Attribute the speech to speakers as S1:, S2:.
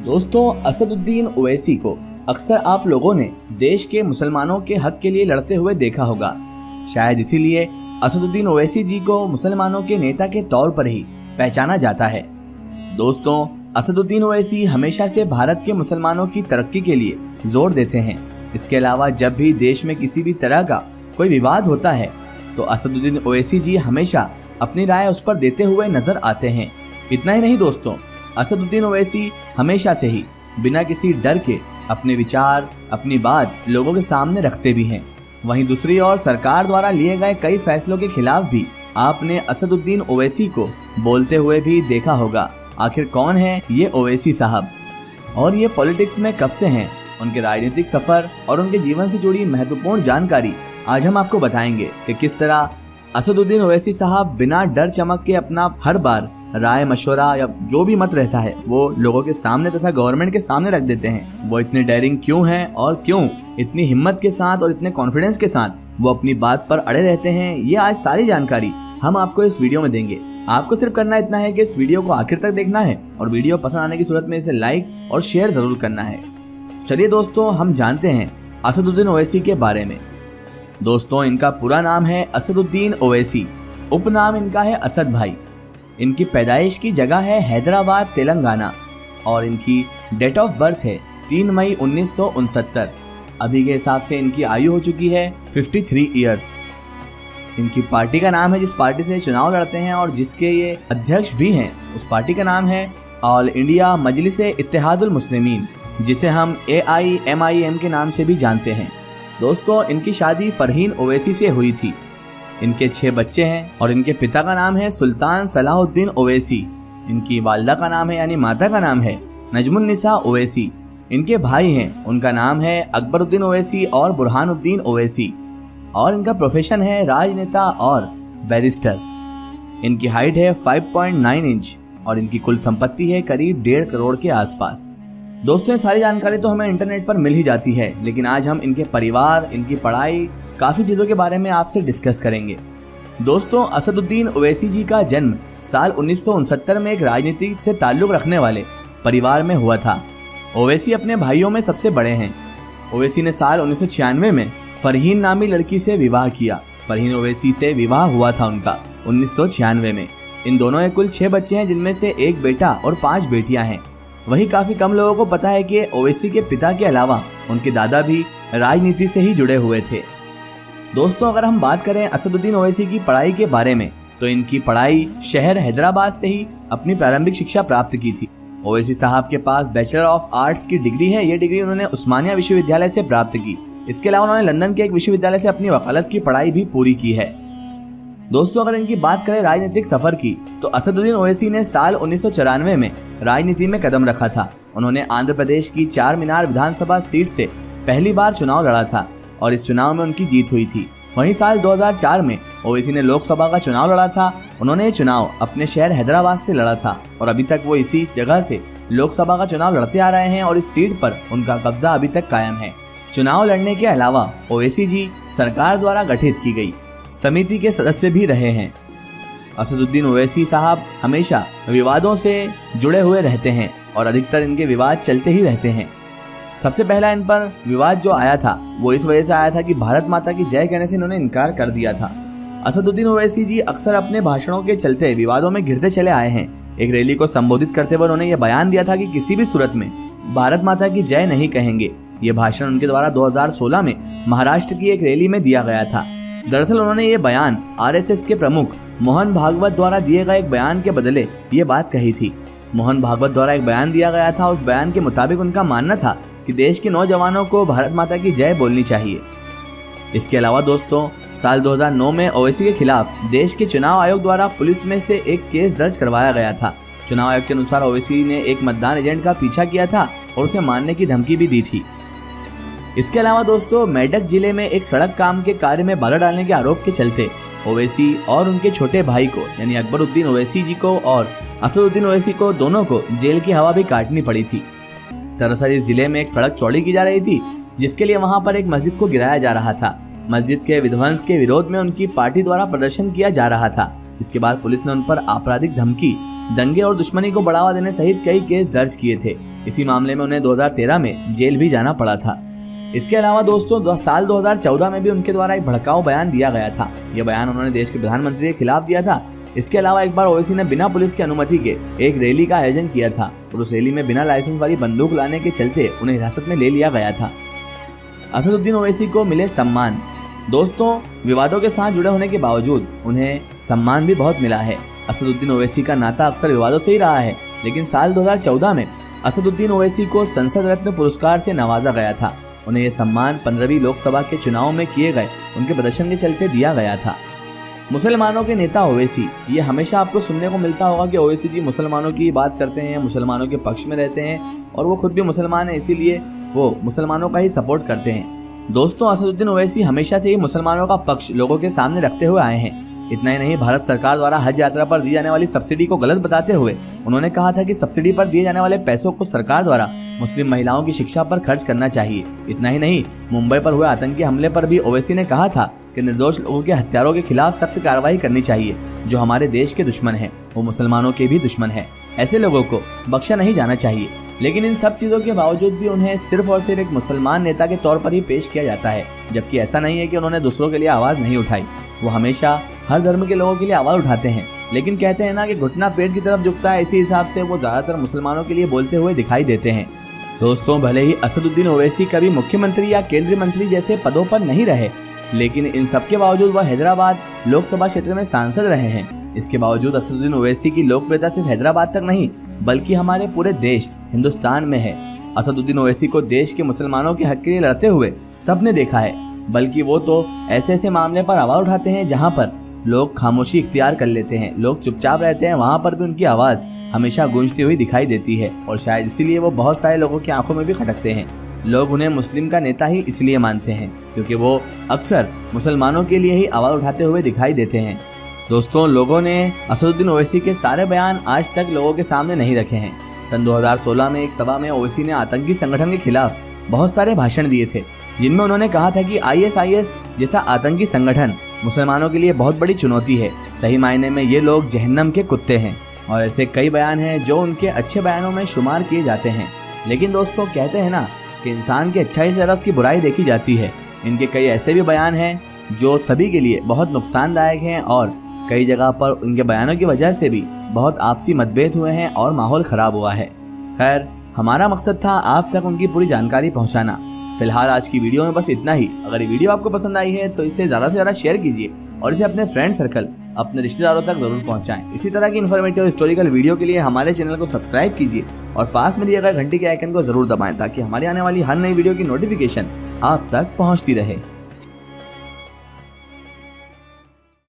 S1: दोस्तों, असदुद्दीन ओवैसी को अक्सर आप लोगों ने देश के मुसलमानों के हक के लिए लड़ते हुए देखा होगा। शायद इसीलिए असदुद्दीन ओवैसी जी को मुसलमानों के नेता के तौर पर ही पहचाना जाता है। दोस्तों, असदुद्दीन ओवैसी हमेशा से भारत के मुसलमानों की तरक्की के लिए जोर देते हैं। इसके अलावा जब भी देश में किसी भी तरह का कोई विवाद होता है तो असदुद्दीन ओवैसी जी हमेशा अपनी राय उस पर देते हुए नजर आते हैं। इतना ही नहीं दोस्तों, असदुद्दीन ओवैसी हमेशा से ही बिना किसी डर के अपने विचार, अपनी बात लोगों के सामने रखते भी हैं। वहीं दूसरी ओर सरकार द्वारा लिए गए कई फैसलों के खिलाफ भी आपने असदुद्दीन ओवैसी को बोलते हुए भी देखा होगा। आखिर कौन है ये ओवैसी साहब और ये पॉलिटिक्स में कब से हैं, उनके राजनीतिक सफर और उनके जीवन से जुड़ी महत्वपूर्ण जानकारी आज हम आपको बताएंगे कि किस तरह असदुद्दीन ओवैसी साहब बिना डर चमक के अपना हर बार राय, मशवरा या जो भी मत रहता है वो लोगों के सामने तथा गवर्नमेंट के सामने रख देते हैं। वो इतने डेयरिंग क्यों हैं और क्यों इतनी हिम्मत के साथ और इतने कॉन्फिडेंस के साथ वो अपनी बात पर अड़े रहते हैं, ये आज सारी जानकारी हम आपको इस वीडियो में देंगे। आपको सिर्फ करना इतना है कि इस वीडियो को आखिर तक देखना है और वीडियो पसंद आने की सूरत में इसे लाइक और शेयर जरूर करना है। चलिए दोस्तों, हम जानते हैं असदुद्दीन ओवैसी के बारे में। दोस्तों, इनका पूरा नाम है असदुद्दीन ओवैसी, उपनाम इनका है असद भाई। इनकी पैदाइश की जगह है हैदराबाद, तेलंगाना और इनकी डेट ऑफ बर्थ है 3 मई 1969। अभी के हिसाब से इनकी आयु हो चुकी है 53 ईयर्स। इनकी पार्टी का नाम है, जिस पार्टी से चुनाव लड़ते हैं और जिसके ये अध्यक्ष भी हैं, उस पार्टी का नाम है ऑल इंडिया मजलिस-ए-इत्तेहादुल मुस्लिमीन, जिसे हम AIMIM के नाम से भी जानते हैं। दोस्तों, इनकी शादी फरहीन ओवैसी से हुई थी। इनके 6 बच्चे हैं और इनके पिता का नाम है सुल्तान सलाहुद्दीन ओवैसी। इनकी वालिदा का नाम है यानी माता का नाम है नजमुन्निसा ओवैसी। इनके भाई हैं, उनका नाम है अकबरुद्दीन ओवैसी और बुरहानुद्दीन ओवैसी और इनका प्रोफेशन है राजनेता और बैरिस्टर। इनकी हाइट है 5.9 इंच और इनकी कुल संपत्ति है करीब 1.5 करोड़ के आसपास। दोस्तों, सारी जानकारी तो हमें इंटरनेट पर मिल ही जाती है, लेकिन आज हम इनके परिवार, इनकी पढ़ाई, काफी चीजों के बारे में आपसे डिस्कस करेंगे। दोस्तों, असदुद्दीन ओवैसी जी का जन्म साल 1969 में एक राजनीति से ताल्लुक रखने वाले परिवार में हुआ था। ओवैसी अपने भाइयों में सबसे बड़े हैं। ओवैसी ने साल 1996 में फरहीन नामी लड़की से विवाह किया। फरहीन ओवैसी से विवाह हुआ था उनका 1996 में। इन दोनों के कुल 6 बच्चे हैं, जिनमें से 1 बेटा और 5 बेटियां हैं। वही काफी कम लोगों को पता है कि ओवैसी के पिता के अलावा उनके दादा भी राजनीति से ही जुड़े हुए थे। दोस्तों, अगर हम बात करें असदुद्दीन ओवैसी की पढ़ाई के बारे में, तो इनकी पढ़ाई शहर हैदराबाद से ही अपनी प्रारंभिक शिक्षा प्राप्त की थी। ओवैसी साहब के पास बैचलर ऑफ आर्ट्स की डिग्री है। ये डिग्री उन्होंने उस्मानिया विश्वविद्यालय से प्राप्त की। इसके अलावा उन्होंने लंदन के एक विश्वविद्यालय से अपनी वकालत की पढ़ाई भी पूरी की है। दोस्तों, अगर इनकी बात करें राजनीतिक सफर की, तो असदुद्दीन ओवैसी ने साल 1994 में राजनीति में कदम रखा था। उन्होंने आंध्र प्रदेश की चार मीनार विधानसभा सीट से पहली बार चुनाव लड़ा था और इस चुनाव में उनकी जीत हुई थी। वहीं साल 2004 में ओवैसी ने लोकसभा का चुनाव लड़ा था। उन्होंने ये चुनाव अपने शहर हैदराबाद से लड़ा था और अभी तक वो इसी जगह से लोकसभा का चुनाव लड़ते आ रहे हैं और इस सीट पर उनका कब्जा अभी तक कायम है। चुनाव लड़ने के अलावा ओवैसी जी सरकार द्वारा गठित की गई समिति के सदस्य भी रहे हैं। असदुद्दीन ओवैसी साहब हमेशा विवादों से जुड़े हुए रहते हैं और अधिकतर इनके विवाद चलते ही रहते हैं। सबसे पहला इन पर विवाद जो आया था वो इस वजह से आया था कि भारत माता की जय कहने से इन्होंने इनकार कर दिया था। असदुद्दीन ओवैसी जी अक्सर अपने भाषणों के चलते विवादों में घिरते चले आए हैं। एक रैली को संबोधित करते हुए उन्होंने ये बयान दिया था कि किसी भी सूरत में भारत माता की जय नहीं कहेंगे। ये भाषण उनके द्वारा 2016 में महाराष्ट्र की एक रैली में दिया गया था। दरअसल उन्होंने ये बयान RSS के प्रमुख मोहन भागवत द्वारा दिए गए एक बयान के बदले ये बात कही थी। मोहन भागवत द्वारा एक बयान दिया गया था। उस बयान के मुताबिक उनका मानना था कि देश के नौजवानों को भारत माता की जय बोलनी चाहिए। इसके अलावा दोस्तों, साल 2009 में ओवैसी के खिलाफ देश के चुनाव आयोग द्वारा पुलिस में से एक केस दर्ज करवाया गया था। चुनाव आयोग के अनुसार ओवैसी ने एक मतदान एजेंट का पीछा किया था और उसे मारने की धमकी भी दी थी। इसके अलावा दोस्तों, मेडक जिले में एक सड़क काम के कार्य में बाधा डालने के आरोप के चलते ओवैसी और उनके छोटे भाई को यानी अकबरुद्दीन ओवैसी जी को और असदुद्दीन ओवैसी को दोनों को जेल की हवा भी काटनी पड़ी थी। दरअसल इस जिले में एक सड़क चौड़ी की जा रही थी, जिसके लिए वहां पर एक मस्जिद को गिराया जा रहा था। मस्जिद के विध्वंस के विरोध में उनकी पार्टी द्वारा प्रदर्शन किया जा रहा था। इसके बाद पुलिस ने उन पर आपराधिक धमकी दंगे और दुश्मनी को बढ़ावा देने सहित कई केस दर्ज किए थे। इसी मामले में उन्हें 2013 में जेल भी जाना पड़ा था। इसके अलावा दोस्तों साल 2014 में भी उनके द्वारा एक भड़काऊ बयान दिया गया था। यह बयान उन्होंने देश के प्रधानमंत्री के खिलाफ दिया था। इसके अलावा एक बार ओवैसी ने बिना पुलिस की अनुमति के एक रैली का आयोजन किया था और उस रैली में बिना लाइसेंस वाली बंदूक लाने के चलते उन्हें हिरासत में ले लिया गया था। असदुद्दीन ओवैसी को मिले सम्मान। दोस्तों, विवादों के साथ जुड़े होने के बावजूद उन्हें सम्मान भी बहुत मिला है। असदुद्दीन ओवैसी का नाता अक्सर विवादों से ही रहा है, लेकिन साल 2014 में असदुद्दीन ओवैसी को संसद रत्न पुरस्कार से नवाजा गया था। उन्हें यह सम्मान 15वीं लोकसभा के चुनाव में किए गए उनके प्रदर्शन के चलते दिया गया था। मुसलमानों के नेता ओवैसी, ये हमेशा आपको सुनने को मिलता होगा कि ओवैसी जी मुसलमानों की बात करते हैं, मुसलमानों के पक्ष में रहते हैं और वो खुद भी मुसलमान है, इसीलिए वो मुसलमानों का ही सपोर्ट करते हैं। दोस्तों, असदुद्दीन ओवैसी हमेशा से ही मुसलमानों का पक्ष लोगों के सामने रखते हुए आए हैं। इतना ही नहीं, भारत सरकार द्वारा हज यात्रा पर दी जाने वाली सब्सिडी को गलत बताते हुए उन्होंने कहा था कि सब्सिडी पर दिए जाने वाले पैसों को सरकार द्वारा मुस्लिम महिलाओं की शिक्षा पर खर्च करना चाहिए। इतना ही नहीं, मुंबई पर हुए आतंकी हमले पर भी ओवैसी ने कहा था कि निर्दोष लोगों के हत्यारों के खिलाफ सख्त कार्रवाई करनी चाहिए। जो हमारे देश के दुश्मन हैं, वो मुसलमानों के भी दुश्मन हैं। ऐसे लोगों को बख्शा नहीं जाना चाहिए। लेकिन इन सब चीजों के बावजूद भी उन्हें सिर्फ और सिर्फ एक मुसलमान नेता के तौर पर ही पेश किया जाता है, जबकि ऐसा नहीं है कि उन्होंने दूसरों के लिए आवाज नहीं उठाई। वो हमेशा हर धर्म के लोगों के लिए आवाज उठाते हैं। लेकिन कहते हैं ना कि घुटना पेट की तरफ झुकता है, इसी हिसाब से वो ज्यादातर मुसलमानों के लिए बोलते हुए दिखाई देते हैं। दोस्तों, भले ही असदुद्दीन ओवैसी कभी मुख्यमंत्री या केंद्रीय मंत्री जैसे पदों पर नहीं रहे, लेकिन इन सब के बावजूद वह हैदराबाद लोकसभा क्षेत्र में सांसद रहे हैं। इसके बावजूद असदुद्दीन ओवैसी की लोकप्रियता सिर्फ हैदराबाद तक नहीं, बल्कि हमारे पूरे देश हिंदुस्तान में है। असदुद्दीन ओवैसी को देश के मुसलमानों के हक के लिए लड़ते हुए सबने देखा है, बल्कि वो तो ऐसे ऐसे मामले पर आवाज उठाते हैं जहां पर लोग खामोशी इख्तियार कर लेते हैं, लोग चुपचाप रहते हैं, वहां पर भी उनकी आवाज हमेशा गूंजती हुई दिखाई देती है। और शायद इसीलिए वो बहुत सारे लोगों की आंखों में भी खटकते हैं। लोग उन्हें मुस्लिम का नेता ही इसलिए मानते हैं क्योंकि वो अक्सर मुसलमानों के लिए ही आवाज उठाते हुए दिखाई देते हैं। दोस्तों, लोगों ने असदुद्दीन ओवैसी के सारे बयान आज तक लोगों के सामने नहीं रखे हैं। सन 2016 में एक सभा में ओवैसी ने आतंकी संगठन के खिलाफ बहुत सारे भाषण दिए थे, जिनमें उन्होंने कहा था कि ISIS जैसा आतंकी संगठन मुसलमानों के लिए बहुत बड़ी चुनौती है। सही मायने में ये लोग जहन्नम के कुत्ते हैं। और ऐसे कई बयान हैं जो उनके अच्छे बयानों में शुमार किए जाते हैं। लेकिन दोस्तों, कहते हैं ना कि इंसान की अच्छाई से ज़रा उसकी बुराई देखी जाती है। इनके कई ऐसे भी बयान हैं जो सभी के लिए बहुत नुकसानदायक हैं और कई जगह पर इनके बयानों की वजह से भी बहुत आपसी मतभेद हुए हैं और माहौल खराब हुआ है। खैर, हमारा मकसद था आप तक उनकी पूरी जानकारी पहुंचाना। फिलहाल आज की वीडियो में बस इतना ही। अगर ये वीडियो आपको पसंद आई है तो इसे ज़्यादा से ज़्यादा शेयर कीजिए और इसे अपने फ्रेंड सर्कल, अपने रिश्तेदारों तक जरूर पहुंचाएं। इसी तरह की इन्फॉर्मेटिव हिस्टोरिकल वीडियो के लिए हमारे चैनल को सब्सक्राइब कीजिए और पास में दिए गए घंटी के आइकन को जरूर दबाएं ताकि हमारी आने वाली हर नई वीडियो की नोटिफिकेशन आप तक पहुंचती रहे।